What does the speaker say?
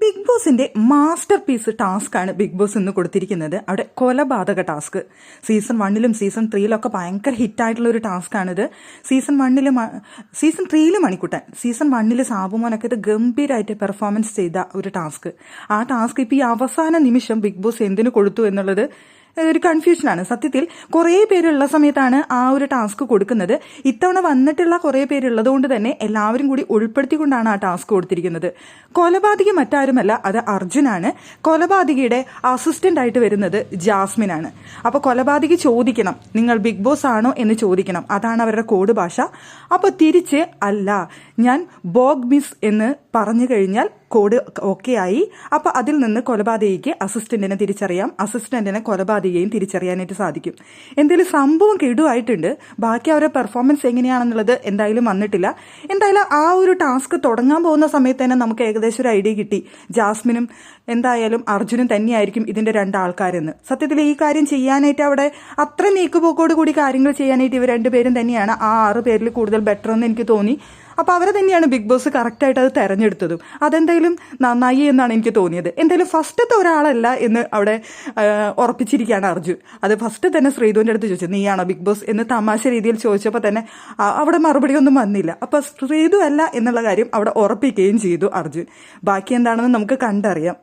Big ബോസിന്റെ master piece task ആണ് big boss ഇന്ന് കൊടുത്തിരിക്കുന്നത്. അവിടെ കൊലപാതക ടാസ്ക് സീസൺ 1-ലും സീസൺ 3-ലും ഒക്കെ ഭയങ്കര ഹിറ്റായിട്ടുള്ള ഒരു ടാസ്ക് ആണിത്. സീസൺ 3-ല് മണിക്കുട്ടൻ, സീസൺ 1-ല് സാബുമോനൊക്കെ ഇത് ഗംഭീരമായിട്ട് പെർഫോമൻസ് ചെയ്ത ഒരു ടാസ്ക്. ആ ടാസ്ക് ഇപ്പോൾ ഈ അവസാന നിമിഷം ബിഗ് ബോസ് എന്തിനു കൊടുത്തു എന്നുള്ളത് ഒരു കൺഫ്യൂഷനാണ്. സത്യത്തിൽ കുറേ പേരുള്ള സമയത്താണ് ആ ഒരു ടാസ്ക് കൊടുക്കുന്നത്. ഇത്തവണ വന്നിട്ടുള്ള കുറേ പേരുള്ളത് കൊണ്ട് തന്നെ എല്ലാവരും കൂടി ഉൾപ്പെടുത്തിക്കൊണ്ടാണ് ആ ടാസ്ക് കൊടുത്തിരിക്കുന്നത്. കൊലപാതകി മറ്റാരുമല്ല, അത് അർജുനാണ്. കൊലപാതകിയുടെ അസിസ്റ്റന്റ് ആയിട്ട് വരുന്നത് ജാസ്മിനാണ്. അപ്പോൾ കൊലപാതകി ചോദിക്കണം, നിങ്ങൾ ബിഗ് ബോസ് ആണോ എന്ന് ചോദിക്കണം. അതാണ് അവരുടെ കോഡ് ഭാഷ. അപ്പോൾ തിരിച്ച് അല്ല, ഞാൻ ബോഗ് മിസ് എന്ന് പറഞ്ഞു കഴിഞ്ഞാൽ കോഡ് ഓക്കെ ആയി. അപ്പോൾ അതിൽ നിന്ന് കൊലപാതകിക്ക് അസിസ്റ്റന്റിനെ തിരിച്ചറിയാം, അസിസ്റ്റന്റിനെ കൊലപാതകിയെയും തിരിച്ചറിയാനായിട്ട് സാധിക്കും. എന്തെങ്കിലും സംഭവം കിടുവായിട്ടുണ്ട്. ബാക്കി അവരുടെ പെർഫോമൻസ് എങ്ങനെയാണെന്നുള്ളത് എന്തായാലും വന്നിട്ടില്ല. എന്തായാലും ആ ഒരു ടാസ്ക് തുടങ്ങാൻ പോകുന്ന സമയത്ത് തന്നെ നമുക്ക് ഏകദേശം ഒരു ഐഡിയ കിട്ടി. ജാസ്മിനും എന്തായാലും അർജുനും തന്നെയായിരിക്കും ഇതിന്റെ രണ്ടാൾക്കാരെന്ന്. സത്യത്തിൽ ഈ കാര്യം ചെയ്യാനായിട്ട് അവിടെ അത്ര നീക്കുപോക്കോട് കൂടി കാര്യങ്ങൾ ചെയ്യാനായിട്ട് ഇവർ രണ്ടുപേരും തന്നെയാണ് ആ 6 പേരിൽ കൂടുതൽ ബെറ്റർ എന്ന് എനിക്ക് തോന്നി. അപ്പോൾ അവരെ തന്നെയാണ് ബിഗ് ബോസ് കറക്റ്റായിട്ട് അത് തെരഞ്ഞെടുത്തതും. അതെന്തായാലും നന്നായി എന്നാണ് എനിക്ക് തോന്നിയത്. എന്തായാലും ഫസ്റ്റത്തെ ഒരാളല്ല എന്ന് അവിടെ ഉറപ്പിച്ചിരിക്കുകയാണ് അർജുൻ. അത് ഫസ്റ്റ് തന്നെ ശ്രീധുവിൻ്റെ അടുത്ത് ചോദിച്ചു, നീയാണോ ബിഗ് ബോസ് എന്ന് തമാശ രീതിയിൽ ചോദിച്ചപ്പോൾ തന്നെ അവിടെ മറുപടി ഒന്നും വന്നില്ല. അപ്പോൾ ശ്രീധു അല്ല എന്നുള്ള കാര്യം അവിടെ ഉറപ്പിക്കുകയും ചെയ്തു അർജുൻ. ബാക്കി എന്താണെന്ന് നമുക്ക് കണ്ടറിയാം.